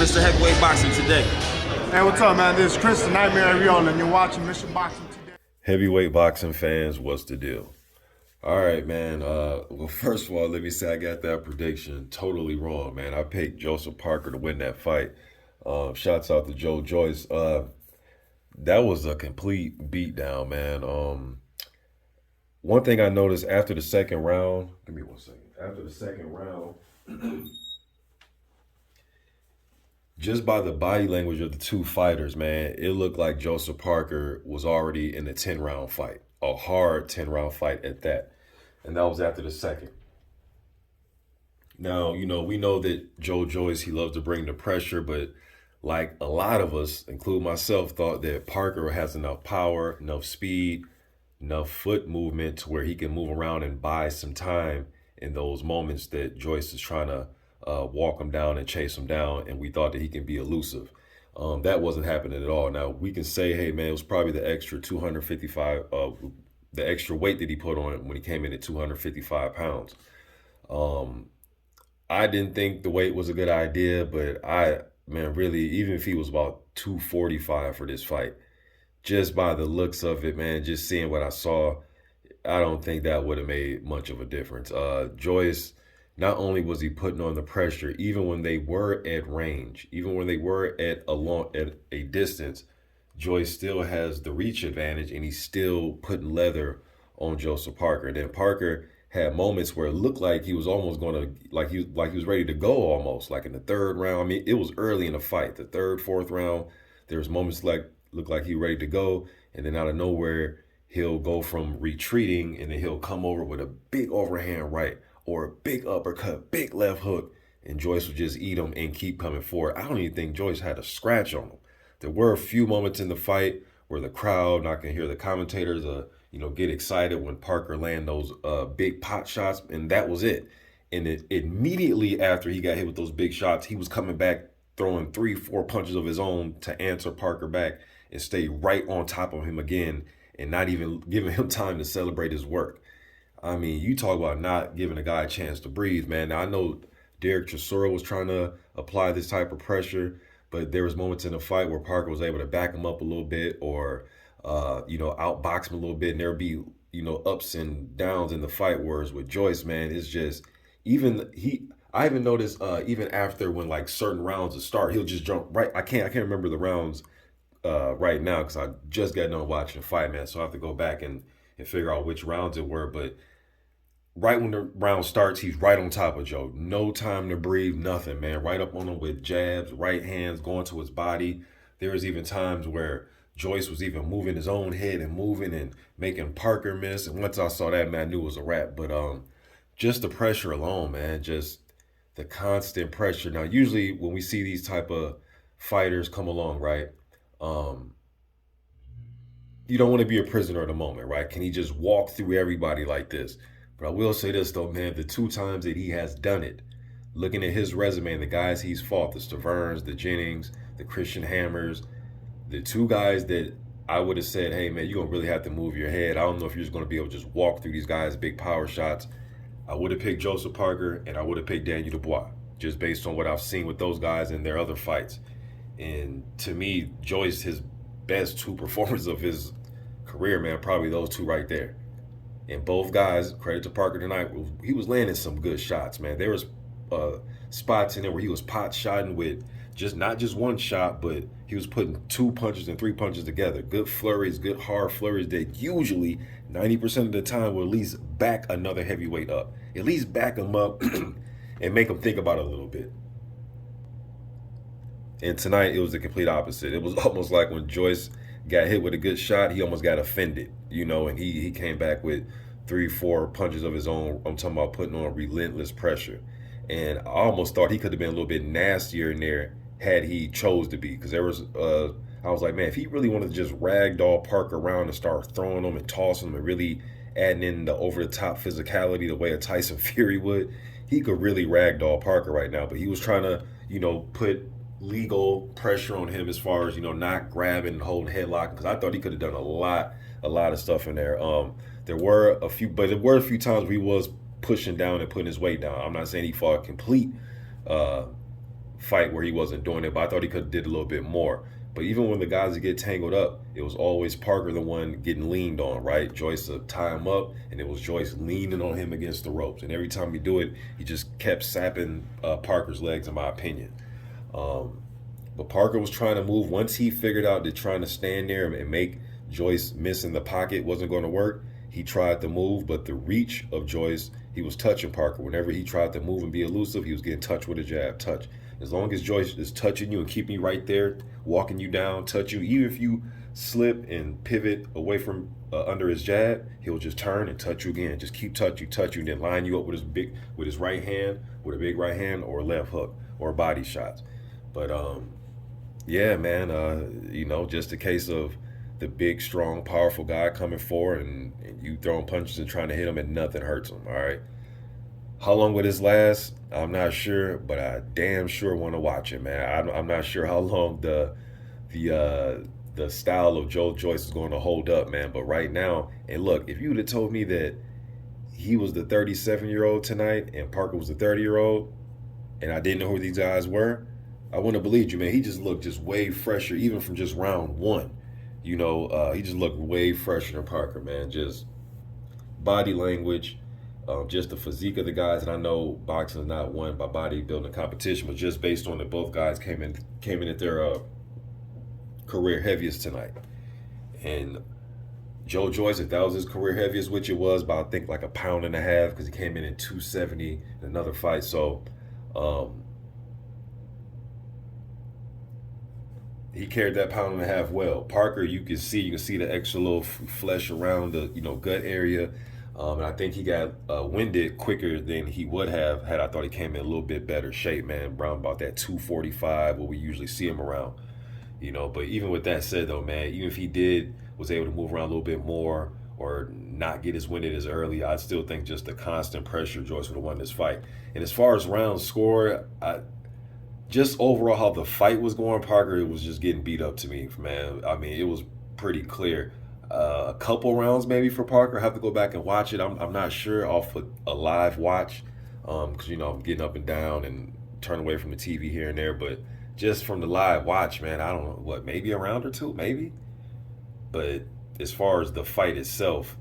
Mr. Heavyweight Boxing today? Hey, what's up, man? This is Chris, the Nightmare Ariel, and you're watching Mr. Boxing today. Heavyweight boxing fans, what's the deal? All right, man. Well, first of all, let me say I got that prediction totally wrong, man. I picked Joseph Parker to win that fight. Shouts out to Joyce. That was a complete beatdown, man. One thing I noticed after the second round, give me 1 second. After the second round, just by the body language of the two fighters, man, it looked like Joseph Parker was already in a 10-round fight, a hard 10-round fight at that. And that was after the second. Now, we know that Joyce, he loves to bring the pressure, but like a lot of us, including myself, thought that Parker has enough power, enough speed, enough foot movement to where he can move around and buy some time in those moments that Joyce is trying to walk him down and chase him down, and we thought that he can be elusive. That wasn't happening at all. Now, we can say, hey, man, it was probably the extra 255, the extra weight that he put on it when he came in at 255 pounds. I didn't think the weight was a good idea, but really, even if he was about 245 for this fight, just by the looks of it, man, just seeing what I saw, I don't think that would have made much of a difference. Joyce, not only was he putting on the pressure, even when they were at range, even when they were at a distance, Joyce still has the reach advantage, and he's still putting leather on Joseph Parker. And then Parker had moments where it looked like he was almost going to, like he was ready to go almost, like in the third round. I mean, it was early in the fight, the third, fourth round. There was moments like looked like he was ready to go, and then out of nowhere, he'll go from retreating, and then he'll come over with a big overhand right or a big uppercut, big left hook, and Joyce would just eat him and keep coming forward. I don't even think Joyce had a scratch on him. There were a few moments in the fight where the crowd, and I can hear the commentators, get excited when Parker land those big pot shots, and that was it. And immediately after he got hit with those big shots, he was coming back, throwing 3-4 punches of his own to answer Parker back and stay right on top of him again, and not even giving him time to celebrate his work. I mean, you talk about not giving a guy a chance to breathe, man. Now, I know Derek Chisora was trying to apply this type of pressure, but there was moments in the fight where Parker was able to back him up a little bit or, outbox him a little bit, and there'd be, ups and downs in the fight. Whereas with Joyce, man, it's just, I even noticed even after when like certain rounds would start, he'll just jump right. I can't remember the rounds right now because I just got done watching the fight, man. So I have to go back and figure out which rounds it were. But right when the round starts, he's right on top of Joe. No time to breathe, nothing, man. Right up on him with jabs, right hands going to his body. There was even times where Joyce was even moving his own head and moving and making Parker miss. And once I saw that, man, I knew it was a wrap. But just the pressure alone, man, just the constant pressure. Now, usually when we see these type of fighters come along, right, you don't want to be a prisoner of the moment, right? Can he just walk through everybody like this? But I will say this, though, man, the 2 times that he has done it, looking at his resume and the guys he's fought, the Staverns, the Jennings, the Christian Hammers, the 2 guys that I would have said, hey, man, you're going to really have to move your head. I don't know if you're just going to be able to just walk through these guys' big power shots. I would have picked Joseph Parker, and I would have picked Daniel Dubois, just based on what I've seen with those guys in their other fights. And to me, Joyce, his best 2 performances of his career, man, probably those 2 right there. And both guys, credit to Parker tonight, he was landing some good shots, man. There was spots in there where he was pot shotting with not just one shot, but he was putting 2 punches and 3 punches together. Good flurries, good hard flurries that usually 90% of the time will at least back another heavyweight up. At least back him up and make him think about it a little bit. And tonight, it was the complete opposite. It was almost like when Joyce got hit with a good shot, he almost got offended, and he came back with 3-4 punches of his own. I'm talking about putting on relentless pressure. And I almost thought he could have been a little bit nastier in there had he chose to be. Because I was like, man, if he really wanted to just ragdoll Parker around and start throwing him and tossing him and really adding in the over-the-top physicality the way a Tyson Fury would, he could really ragdoll Parker right now. But he was trying to, put legal pressure on him as far as, not grabbing and holding headlock, because I thought he could have done a lot of stuff in there. There were a few times where he was pushing down and putting his weight down. I'm not saying he fought a complete fight where he wasn't doing it, but I thought he could have did a little bit more. But even when the guys would get tangled up, it was always Parker the one getting leaned on, right? Joyce would tie him up, and it was Joyce leaning on him against the ropes. And every time he do it, he just kept sapping Parker's legs, in my opinion. But Parker was trying to move. Once he figured out that trying to stand there and make Joyce miss in the pocket wasn't going to work, he tried to move, but the reach of Joyce, he was touching Parker. Whenever he tried to move and be elusive, he was getting touched with a jab, touch. As long as Joyce is touching you and keeping you right there, walking you down, touch you, even if you slip and pivot away from under his jab, he'll just turn and touch you again. Just keep touch you, and then line you up with his right hand, with a big right hand or a left hook or body shots. But yeah, man, just a case of the big, strong, powerful guy coming forward and you throwing punches and trying to hit him and nothing hurts him, all right? How long will this last? I'm not sure, but I damn sure want to watch it, man. I'm not sure how long the style of Joe Joyce is going to hold up, man. But right now, and look, if you would have told me that he was the 37-year-old tonight and Parker was the 30-year-old, and I didn't know who these guys were, I wouldn't have believed you, man. He just looked just way fresher, even from just round one. He just looked way fresher than Parker, man. Just body language, just the physique of the guys. And I know boxing is not won by bodybuilding competition, but just based on that, both guys came in at their career heaviest tonight. And Joe Joyce, if that was his career heaviest, which it was, by I think like a pound and a half, because he came in at 270 in another fight. So he carried that pound and a half well. Parker, you can see the extra little flesh around the gut area, and I think he got winded quicker than he would have had I thought he came in a little bit better shape, man. Around about that 245, what we usually see him around, But even with that said, though, man, even if he was able to move around a little bit more or not get as winded as early, I still think just the constant pressure, Joyce would have won this fight. And as far as rounds scored, just overall how the fight was going, Parker, it was just getting beat up to me, man. I mean, it was pretty clear. A couple rounds maybe for Parker. I have to go back and watch it. I'm not sure off a live watch because, I'm getting up and down and turn away from the TV here and there. But just from the live watch, man, I don't know, maybe a round or two, maybe. But as far as the fight itself,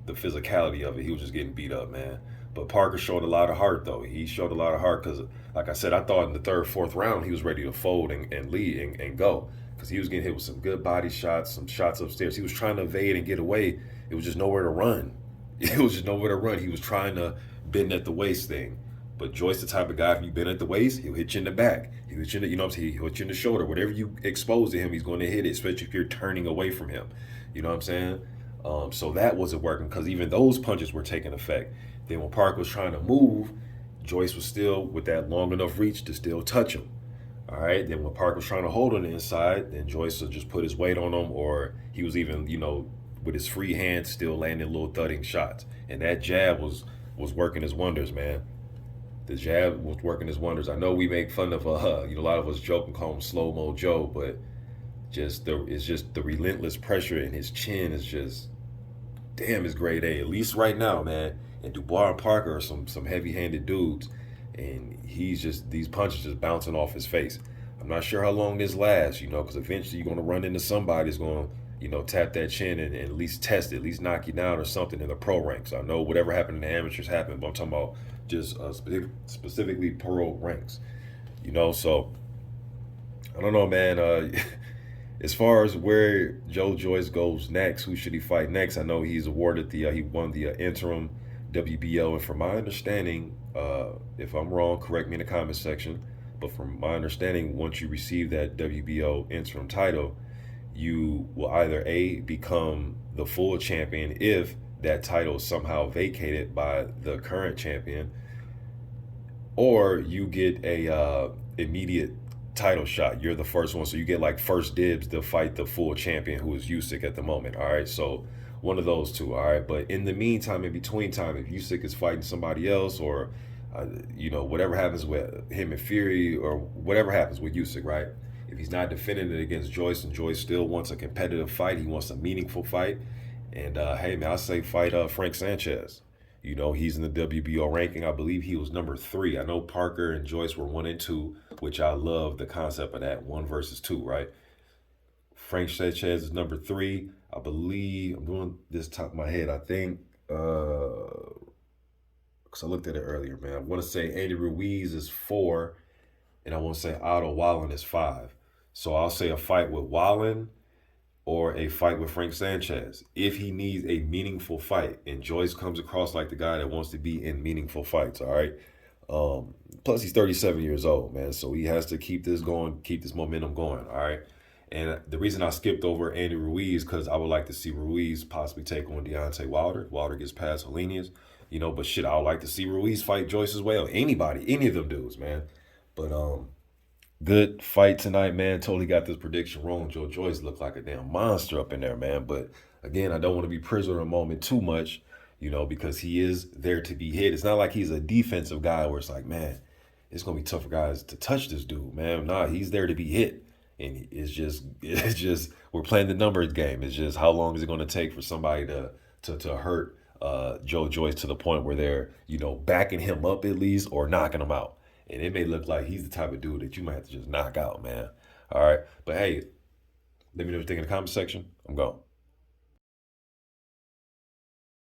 the physicality of it, he was just getting beat up, man. But Parker showed a lot of heart, though. He showed a lot of heart because, like I said, I thought in the third, fourth round, he was ready to fold and lead and go because he was getting hit with some good body shots, some shots upstairs. He was trying to evade and get away. It was just nowhere to run. It was just nowhere to run. He was trying to bend at the waist thing. But Joyce, the type of guy, if you bend at the waist, he'll hit you in the back. He'll hit you in the, he'll hit you in the shoulder. Whatever you expose to him, he's going to hit it, especially if you're turning away from him. You know what I'm saying? So that wasn't working because even those punches were taking effect. Then when Parker was trying to move, Joyce was still with that long enough reach to still touch him. All right. Then when Parker was trying to hold on the inside, then Joyce would just put his weight on him, or he was even, with his free hand still landing little thudding shots. And that jab was working his wonders, man. The jab was working his wonders. I know we make fun of a lot of us joke and call him Slow-Mo Joe, but it's just the relentless pressure in his chin is just, damn, it's grade A. At least right now, man. And Dubois and Parker are some heavy-handed dudes, and these punches just bouncing off his face. I'm not sure how long this lasts, because eventually you're going to run into somebody that's going to, tap that chin and at least test it, at least knock you down or something in the pro ranks. I know whatever happened in the amateurs happened, but I'm talking about just specifically pro ranks, So I don't know, man. As far as where Joe Joyce goes next, who should he fight next? I know he's awarded he won the interim WBO, and from my understanding, if I'm wrong, correct me in the comment section, but from my understanding, once you receive that WBO interim title, you will either become the full champion if that title is somehow vacated by the current champion, or you get a immediate title shot. You're the first one, so you get like first dibs to fight the full champion, who is Usyk at the moment. All right, so one of those two. All right, but in the meantime, in between time, if Usyk is fighting somebody else, or whatever happens with him and Fury, or whatever happens with Usyk, right? If he's not defending it against Joyce, and Joyce still wants a competitive fight, he wants a meaningful fight, and hey, man, I say fight Frank Sanchez. He's in the WBO ranking. I believe he was number 3. I know Parker and Joyce were 1 and 2, which I love the concept of that 1 versus 2, right? Frank Sanchez is number 3. I believe I'm doing this top of my head. I think because I looked at it earlier, man. I want to say Andy Ruiz is 4, and I want to say Otto Wallen is 5. So I'll say a fight with Wallen or a fight with Frank Sanchez if he needs a meaningful fight. And Joyce comes across like the guy that wants to be in meaningful fights. All right. Plus he's 37 years old, man. So he has to keep this going, keep this momentum going. All right. And the reason I skipped over Andy Ruiz because I would like to see Ruiz possibly take on Deontay Wilder. Wilder gets past Helenius, but shit, I would like to see Ruiz fight Joyce as well. Anybody, any of them dudes, man. But good fight tonight, man. Totally got this prediction wrong. Joyce looked like a damn monster up in there, man. But again, I don't want to be prisoner of the moment too much, because he is there to be hit. It's not like he's a defensive guy where it's like, man, it's gonna be tough for guys to touch this dude, man. Nah, he's there to be hit. And it's just we're playing the numbers game. It's just how long is it gonna take for somebody to hurt Joyce to the point where they're, backing him up at least or knocking him out. And it may look like he's the type of dude that you might have to just knock out, man. All right. But hey, let me know what you think in the comment section. I'm gone.